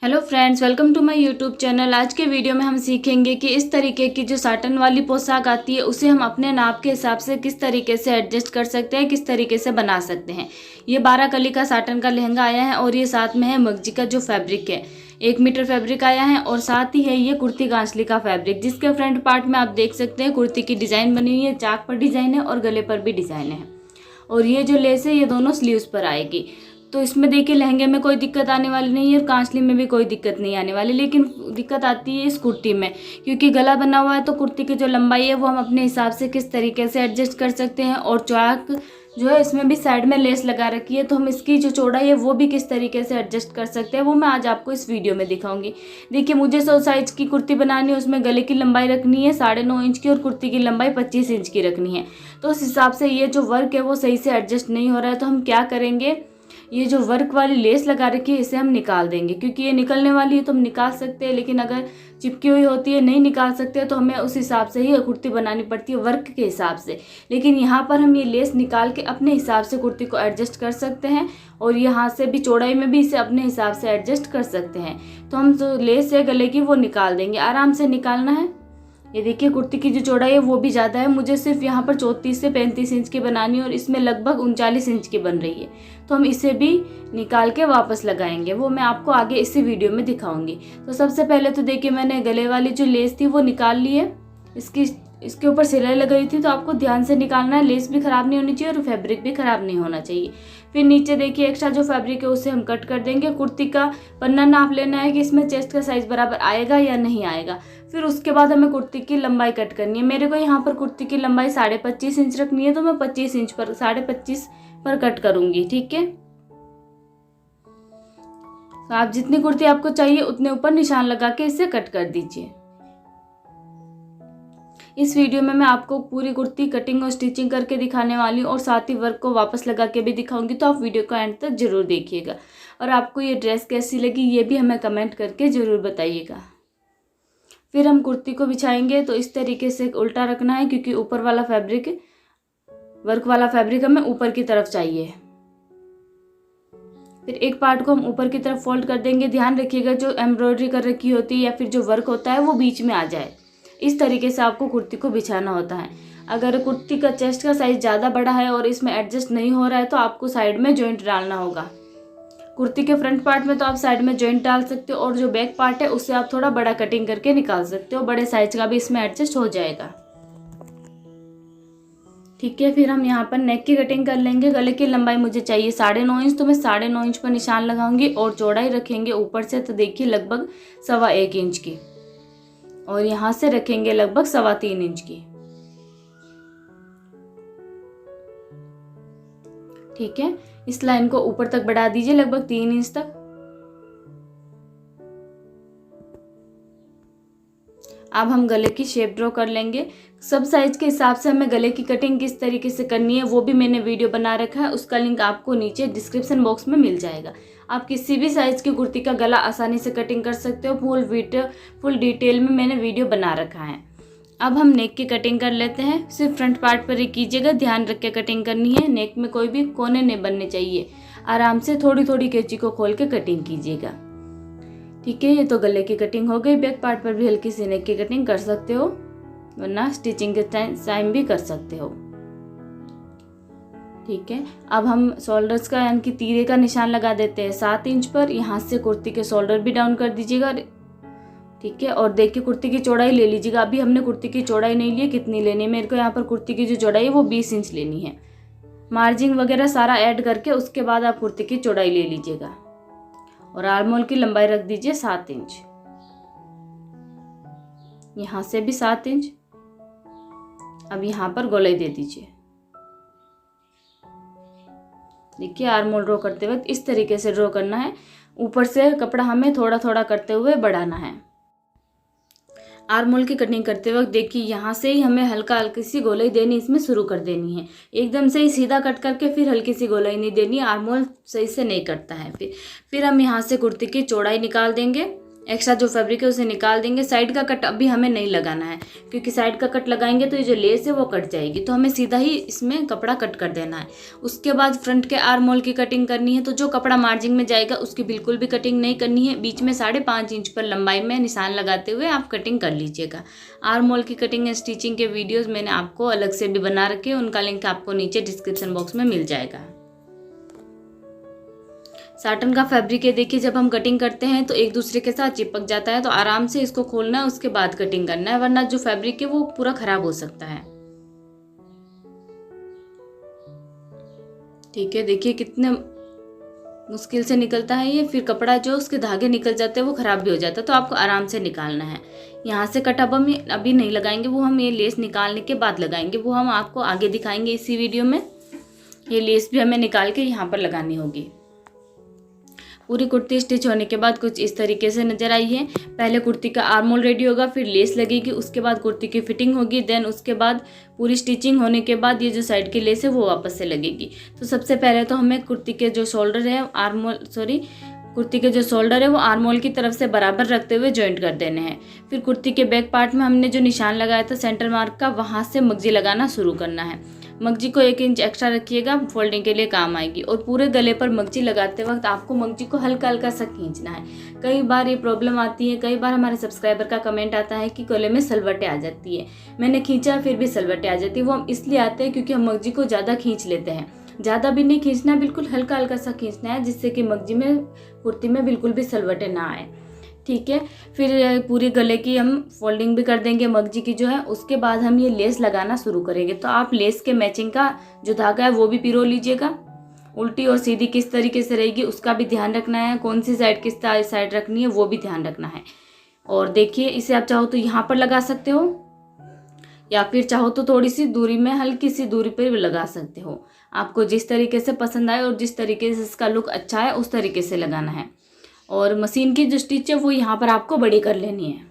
Hello friends, welcome to my YouTube channel. आज के video में हम सीखेंगे कि इस तरीके की जो साटन वाली पोशाक आती है उसे हम अपने नाप के हिसाब से किस तरीके से एडजस्ट कर सकते हैं, किस तरीके से बना सकते हैं। ये 12 कली का साटन का लहंगा आया है और ये साथ में है मर्जी का जो फैब्रिक है, 1 मीटर फैब्रिक आया है और साथ ही है ये कुर्ती कांचली का फैब्रिक, जिसके फ्रंट पार्ट में आप देख सकते हैं कुर्ती की डिज़ाइन बनी हुई है, चाक पर डिज़ाइन है और गले पर भी डिज़ाइन है। और ये जो लेस है ये दोनों स्लीव्स पर आएगी। तो इसमें देखिए लहंगे में कोई दिक्कत आने वाली नहीं है और कांचली में भी कोई दिक्कत नहीं आने वाली, लेकिन दिक्कत आती है इस कुर्ती में, क्योंकि गला बना हुआ है तो कुर्ती की जो लंबाई है वो हम अपने हिसाब से किस तरीके से एडजस्ट कर सकते हैं। और चाक जो है इसमें भी साइड में लेस लगा रखी है, तो हम इसकी जो चौड़ाई है वो भी किस तरीके से एडजस्ट कर सकते हैं वो मैं आज आपको इस वीडियो में दिखाऊंगी। देखिए मुझे 100 साइज की कुर्ती बनानी है, उसमें गले की लंबाई रखनी है 9.5 इंच की और कुर्ती की लंबाई 25 इंच की रखनी है। तो उस हिसाब से ये जो वर्क है वो सही से एडजस्ट नहीं हो रहा है, तो हम क्या करेंगे, ये जो वर्क वाली लेस लगा रखी है इसे हम निकाल देंगे, क्योंकि ये निकलने वाली है तो हम निकाल सकते हैं, लेकिन अगर चिपकी हुई होती है नहीं निकाल सकते तो हमें उस हिसाब से ही कुर्ती बनानी पड़ती है वर्क के हिसाब से। लेकिन यहाँ पर हम ये लेस निकाल के अपने हिसाब से कुर्ती को एडजस्ट कर सकते हैं और यहाँ से भी चौड़ाई में भी इसे अपने हिसाब से एडजस्ट कर सकते हैं। तो हम जो लेस है गले की वो निकाल देंगे, आराम से निकालना है। ये देखिए कुर्ती की जो चौड़ाई है वो भी ज़्यादा है, मुझे सिर्फ यहाँ पर 34 से 35 इंच की बनानी है और इसमें लगभग 39 इंच की बन रही है, तो हम इसे भी निकाल के वापस लगाएंगे, वो मैं आपको आगे इसी वीडियो में दिखाऊंगी। तो सबसे पहले तो देखिए मैंने गले वाली जो लेस थी वो निकाल ली है, इसके ऊपर सिलाई लगाई थी, तो आपको ध्यान से निकालना है, लेस भी ख़राब नहीं होनी चाहिए और फैब्रिक भी ख़राब नहीं होना चाहिए। फिर नीचे देखिए एक्स्ट्रा जो फैब्रिक है उसे हम कट कर देंगे। कुर्ती का पन्ना नाप लेना है कि इसमें चेस्ट का साइज़ बराबर आएगा या नहीं आएगा। फिर उसके बाद हमें कुर्ती की लंबाई कट करनी है। मेरे को यहाँ पर कुर्ती की लंबाई 25.5 इंच रखनी है, तो मैं 25 इंच पर 25.5 पर कट करूँगी, ठीक है। तो आप जितनी कुर्ती आपको चाहिए उतने ऊपर निशान लगा के इसे कट कर दीजिए। इस वीडियो में मैं आपको पूरी कुर्ती कटिंग और स्टिचिंग करके दिखाने वाली हूँ और साथ ही वर्क को वापस लगा के भी दिखाऊंगी, तो आप वीडियो को एंड तक जरूर देखिएगा। और आपको ये ड्रेस कैसी लगी ये भी हमें कमेंट करके ज़रूर बताइएगा। फिर हम कुर्ती को बिछाएंगे, तो इस तरीके से उल्टा रखना है, क्योंकि ऊपर वाला फैब्रिक, वर्क वाला फैब्रिक हमें ऊपर की तरफ चाहिए। फिर एक पार्ट को हम ऊपर की तरफ फोल्ड कर देंगे। ध्यान रखिएगा जो एम्ब्रॉयडरी कर रखी होती है या फिर जो वर्क होता है वो बीच में आ जाए, इस तरीके से आपको कुर्ती को बिछाना होता है। अगर कुर्ती का चेस्ट का साइज़ ज़्यादा बड़ा है और इसमें एडजस्ट नहीं हो रहा है तो आपको साइड में जॉइंट डालना होगा। कुर्ती के फ्रंट पार्ट में तो आप साइड में जॉइंट डाल सकते हो और जो बैक पार्ट है उससे आप थोड़ा बड़ा कटिंग करके निकाल सकते हो, बड़े साइज का भी इसमें एडजस्ट हो जाएगा, ठीक है। फिर हम यहाँ पर नेक की कटिंग कर लेंगे। गले की लंबाई मुझे चाहिए 9.5 इंच, तो मैं 9.5 इंच पर निशान लगाऊंगी और चौड़ाई रखेंगे ऊपर से, तो देखिए लगभग 1.25 इंच की, और यहाँ से रखेंगे लगभग 3.25 इंच की, ठीक है। इस लाइन को ऊपर तक बढ़ा दीजिए लगभग 3 इंच तक। अब हम गले की शेप ड्रॉ कर लेंगे। सब साइज के हिसाब से हमें गले की कटिंग किस तरीके से करनी है वो भी मैंने वीडियो बना रखा है, उसका लिंक आपको नीचे डिस्क्रिप्शन बॉक्स में मिल जाएगा। आप किसी भी साइज की कुर्ती का गला आसानी से कटिंग कर सकते हो, फुल डिटेल में मैंने वीडियो बना रखा है। अब हम नेक की कटिंग कर लेते हैं। सिर्फ फ्रंट पार्ट पर ही कीजिएगा, ध्यान रख के कटिंग करनी है। नेक में कोई भी कोने नहीं बनने चाहिए, आराम से थोड़ी थोड़ी कैंची को खोल के कटिंग कीजिएगा, ठीक है। ये तो गले की कटिंग हो गई। बैक पार्ट पर भी हल्की सी नेक की कटिंग कर सकते हो, वरना स्टिचिंग के टाइम भी कर सकते हो, ठीक है। अब हम शोल्डर्स का यानी कि तीरे का निशान लगा देते हैं 7 इंच पर। यहाँ से कुर्ती के शोल्डर भी डाउन कर दीजिएगा, ठीक है। और देखिए कुर्ती की चौड़ाई ले लीजिएगा। अभी हमने कुर्ती की चौड़ाई नहीं ली है, कितनी लेनी है मेरे को, यहाँ पर कुर्ती की जो चौड़ाई है वो 20 इंच लेनी है। मार्जिन वगैरह सारा ऐड करके उसके बाद आप कुर्ती की चौड़ाई ले लीजिएगा। और आर्म होल की लंबाई रख दीजिए 7 इंच, यहाँ से भी 7 इंच। अब यहाँ पर गोलाई दे दीजिए। देखिए आर्म होल ड्रॉ करते वक्त इस तरीके से ड्रॉ करना है, ऊपर से कपड़ा हमें थोड़ा थोड़ा करते हुए बढ़ाना है। आर्म होल की कटिंग करते वक्त देखिए यहाँ से ही हमें हल्का हल्की सी गोलाई देनी, इसमें शुरू कर देनी है। एकदम से ही सीधा कट करके फिर हल्की सी गोलाई नहीं देनी, आर्म होल सही से नहीं कटता है। फिर हम यहाँ से कुर्ती की चौड़ाई निकाल देंगे एक्स्ट्रा जो फैब्रिक है उसे निकाल देंगे। साइड का कट अभी हमें नहीं लगाना है, क्योंकि साइड का कट लगाएंगे तो ये जो लेस है वो कट जाएगी, तो हमें सीधा ही इसमें कपड़ा कट कर देना है। उसके बाद फ्रंट के आर्म होल की कटिंग करनी है, तो जो कपड़ा मार्जिन में जाएगा उसकी बिल्कुल भी कटिंग नहीं करनी है। बीच में 5.5 इंच पर लंबाई में निशान लगाते हुए आप कटिंग कर लीजिएगा। आर्म होल की कटिंग एंड स्टिचिंग के वीडियोज़ मैंने आपको अलग से भी बना रखे हैं, उनका लिंक आपको नीचे डिस्क्रिप्शन बॉक्स में मिल जाएगा। साटन का फैब्रिक है, देखिए जब हम कटिंग करते हैं तो एक दूसरे के साथ चिपक जाता है, तो आराम से इसको खोलना है, उसके बाद कटिंग करना है, वरना जो फैब्रिक है वो पूरा खराब हो सकता है। ठीक है, देखिए कितने मुश्किल से निकलता है ये। फिर कपड़ा जो उसके धागे निकल जाते हैं वो खराब भी हो जाता है, तो आपको आराम से निकालना है। यहाँ से कट अब हम अभी नहीं लगाएंगे, वो हम ये लेस निकालने के बाद लगाएंगे, वो हम आपको आगे दिखाएंगे इसी वीडियो में। ये लेस भी हमें निकाल के यहाँ पर लगानी होगी। पूरी कुर्ती स्टिच होने के बाद कुछ इस तरीके से नजर आई है। पहले कुर्ती का आर्म होल रेडी होगा, फिर लेस लगेगी, उसके बाद कुर्ती की फिटिंग होगी, देन उसके बाद पूरी स्टिचिंग होने के बाद ये जो साइड की लेस है वो वापस से लगेगी। तो सबसे पहले तो हमें कुर्ती के जो शोल्डर है कुर्ती के जो शोल्डर है वो आर्म होल की तरफ से बराबर रखते हुए जॉइंट कर देने हैं। फिर कुर्ती के बैक पार्ट में हमने जो निशान लगाया था सेंटर मार्क का, वहाँ से मगजी लगाना शुरू करना है। मगजी को 1 इंच एक्स्ट्रा रखिएगा, फोल्डिंग के लिए काम आएगी। और पूरे गले पर मगजी लगाते वक्त आपको मगजी को हल्का हल्का सा खींचना है। कई बार ये प्रॉब्लम आती है, कई बार हमारे सब्सक्राइबर का कमेंट आता है कि गले में सलवटें आ जाती है। मैंने खींचा फिर भी सलवटें आ जाती है। वो हम इसलिए आते हैं क्योंकि हम मगजी को ज़्यादा खींच लेते हैं। ज़्यादा भी नहीं खींचना, बिल्कुल हल्का हल्का सा खींचना है, जिससे कि मगजी में कुर्ती में बिल्कुल भी सलवटें ना आए। ठीक है, फिर पूरी गले की हम फोल्डिंग भी कर देंगे मगजी की जो है। उसके बाद हम ये लेस लगाना शुरू करेंगे। तो आप लेस के मैचिंग का जो धागा है वो भी पिरो लीजिएगा। उल्टी और सीधी किस तरीके से रहेगी उसका भी ध्यान रखना है, कौन सी साइड किस साइड रखनी है वो भी ध्यान रखना है। और देखिए इसे आप चाहो तो यहाँ पर लगा सकते हो, या फिर चाहो तो थोड़ी सी दूरी में हल्की सी दूरी पर भी लगा सकते हो। आपको जिस तरीके से पसंद आए और जिस तरीके से इसका लुक अच्छा है उस तरीके से लगाना है। और मशीन की जो स्टिच है वो यहाँ पर आपको बड़ी कर लेनी है।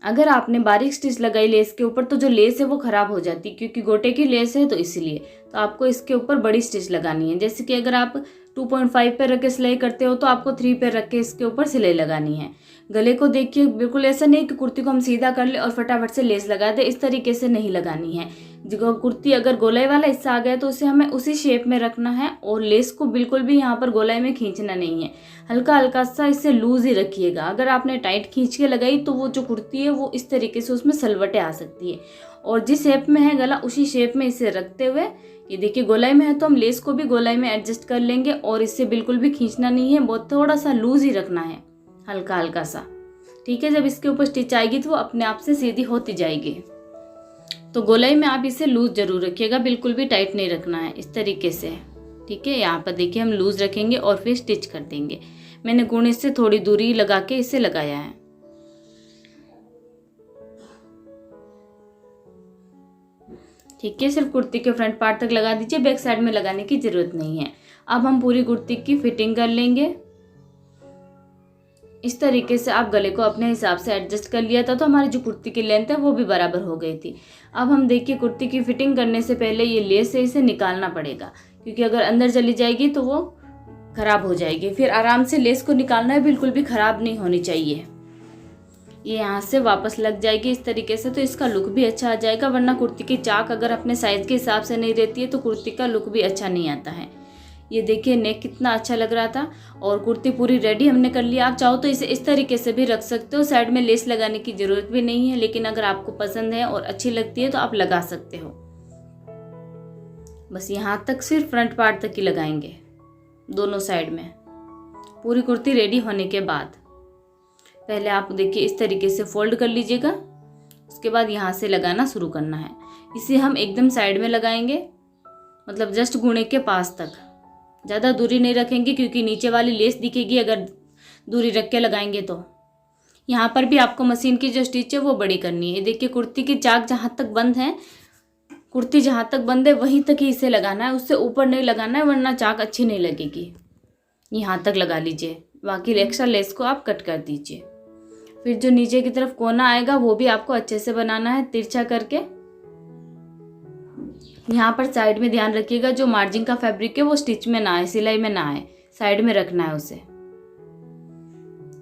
अगर आपने बारीक स्टिच लगाई लेस के ऊपर तो जो लेस है वो ख़राब हो जाती है, क्योंकि गोटे की लेस है, तो इसलिए तो आपको इसके ऊपर बड़ी स्टिच लगानी है। जैसे कि अगर आप 2.5 पे रख के सिलाई करते हो तो आपको 3 पे रख के इसके ऊपर सिलाई लगानी है। गले को देखिए, बिल्कुल ऐसा नहीं कि कुर्ती को हम सीधा कर ले और फटाफट से लेस लगा दे, इस तरीके से नहीं लगानी है। जो कुर्ती अगर गोलाई वाला हिस्सा आ गया तो उसे हमें उसी शेप में रखना है, और लेस को बिल्कुल भी यहाँ पर गोलाई में खींचना नहीं है। हल्का हल्का सा इसे लूज ही रखिएगा। अगर आपने टाइट खींच के लगाई तो वो जो कुर्ती है वो इस तरीके से उसमें सलवटें आ सकती है। और जिस शेप में है गला उसी शेप में इसे रखते हुए, ये देखिए गोलाई में है तो हम लेस को भी गोलाई में एडजस्ट कर लेंगे, और इससे बिल्कुल भी खींचना नहीं है, बहुत थोड़ा सा लूज ही रखना है, हल्का हल्का सा। ठीक है, जब इसके ऊपर स्टिच आएगी तो वो अपने आप से सीधी होती जाएगी। तो गोलाई में आप इसे लूज जरूर रखिएगा, बिल्कुल भी टाइट नहीं रखना है, इस तरीके से। ठीक है, यहाँ पर देखिए हम लूज रखेंगे और फिर स्टिच कर देंगे। मैंने गुणे से थोड़ी दूरी लगा के इसे लगाया है। ठीक है, सिर्फ कुर्ती के फ्रंट पार्ट तक लगा दीजिए, बैक साइड में लगाने की जरूरत नहीं है। अब हम पूरी कुर्ती की फिटिंग कर लेंगे। इस तरीके से आप गले को अपने हिसाब से एडजस्ट कर लिया था तो हमारी जो कुर्ती की लेंथ है वो भी बराबर हो गई थी। अब हम देखिए कुर्ती की फिटिंग करने से पहले ये लेस है इसे निकालना पड़ेगा, क्योंकि अगर अंदर चली जाएगी तो वो खराब हो जाएगी। फिर आराम से लेस को निकालना है, बिल्कुल भी खराब नहीं होनी चाहिए। ये यहाँ से वापस लग जाएगी इस तरीके से, तो इसका लुक भी अच्छा आ जाएगा। वरना कुर्ती की चाक अगर अपने साइज के हिसाब से नहीं रहती है तो कुर्ती का लुक भी अच्छा नहीं आता है। ये देखिए नेक कितना अच्छा लग रहा था, और कुर्ती पूरी रेडी हमने कर लिया। आप चाहो तो इसे इस तरीके से भी रख सकते हो, साइड में लेस लगाने की ज़रूरत भी नहीं है, लेकिन अगर आपको पसंद है और अच्छी लगती है तो आप लगा सकते हो। बस यहाँ तक सिर्फ फ्रंट पार्ट तक ही लगाएंगे, दोनों साइड में। पूरी कुर्ती रेडी होने के बाद पहले आप देखिए इस तरीके से फोल्ड कर लीजिएगा, उसके बाद यहाँ से लगाना शुरू करना है। इसे हम एकदम साइड में लगाएंगे, मतलब जस्ट गुणे के पास तक, ज़्यादा दूरी नहीं रखेंगे क्योंकि नीचे वाली लेस दिखेगी अगर दूरी रख के लगाएंगे तो। यहाँ पर भी आपको मशीन की जो स्टिच है वो बड़ी करनी है। देखिए कुर्ती की चाक जहाँ तक बंद है, कुर्ती जहाँ तक बंद है वहीं तक ही इसे लगाना है, उससे ऊपर नहीं लगाना है, वरना चाक अच्छी नहीं लगेगी। यहाँ तक लगा लीजिए, बाकी एक्स्ट्रा लेस को आप कट कर दीजिए। फिर जो नीचे की तरफ कोना आएगा वो भी आपको अच्छे से बनाना है, तिरछा करके। यहाँ पर साइड में ध्यान रखिएगा, जो मार्जिन का फैब्रिक है वो स्टिच में ना आए, सिलाई में ना आए, साइड में रखना है उसे।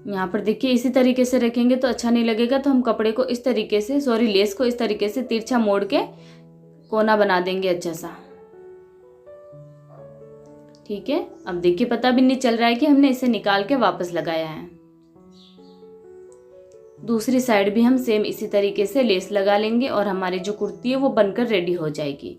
यहाँ पर देखिए इसी तरीके से रखेंगे तो अच्छा नहीं लगेगा, तो हम कपड़े को इस तरीके से लेस को इस तरीके से तिरछा मोड़ के कोना बना देंगे अच्छा सा। ठीक है, अब देखिए पता भी नहीं चल रहा है कि हमने इसे निकाल के वापस लगाया है। दूसरी साइड भी हम सेम इसी तरीके से लेस लगा लेंगे और हमारी जो कुर्ती है वो बनकर रेडी हो जाएगी।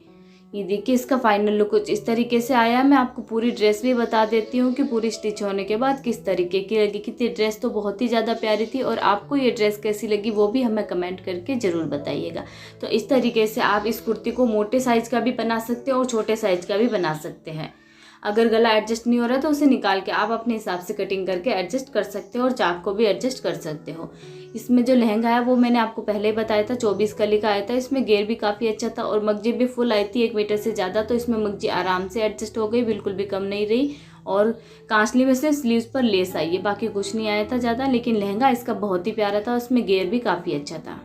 ये देखिए इसका फाइनल लुक कुछ इस तरीके से आया। मैं आपको पूरी ड्रेस भी बता देती हूँ कि पूरी स्टिच होने के बाद किस तरीके की लगी। कितनी ड्रेस तो बहुत ही ज़्यादा प्यारी थी, और आपको ये ड्रेस कैसी लगी वो भी हमें कमेंट करके ज़रूर बताइएगा। तो इस तरीके से आप इस कुर्ती को मोटे साइज़ का भी बना सकते हो और छोटे साइज़ का भी बना सकते हैं। अगर गला एडजस्ट नहीं हो रहा तो उसे निकाल के आप अपने हिसाब से कटिंग करके एडजस्ट कर सकते हो और चाक को भी एडजस्ट कर सकते हो। इसमें जो लहंगा है वो मैंने आपको पहले ही बताया था, 24 कली का आया था। इसमें घेर भी काफ़ी अच्छा था और मगजी भी फुल आई थी 1 मीटर से ज़्यादा, तो इसमें मगजी आराम से एडजस्ट हो गई, बिल्कुल भी कम नहीं रही। और कांसली में से स्लीव्स पर लेस आई है, बाकी कुछ नहीं आया था ज़्यादा, लेकिन लहंगा इसका बहुत ही प्यारा था और इसमें घेर भी काफ़ी अच्छा था।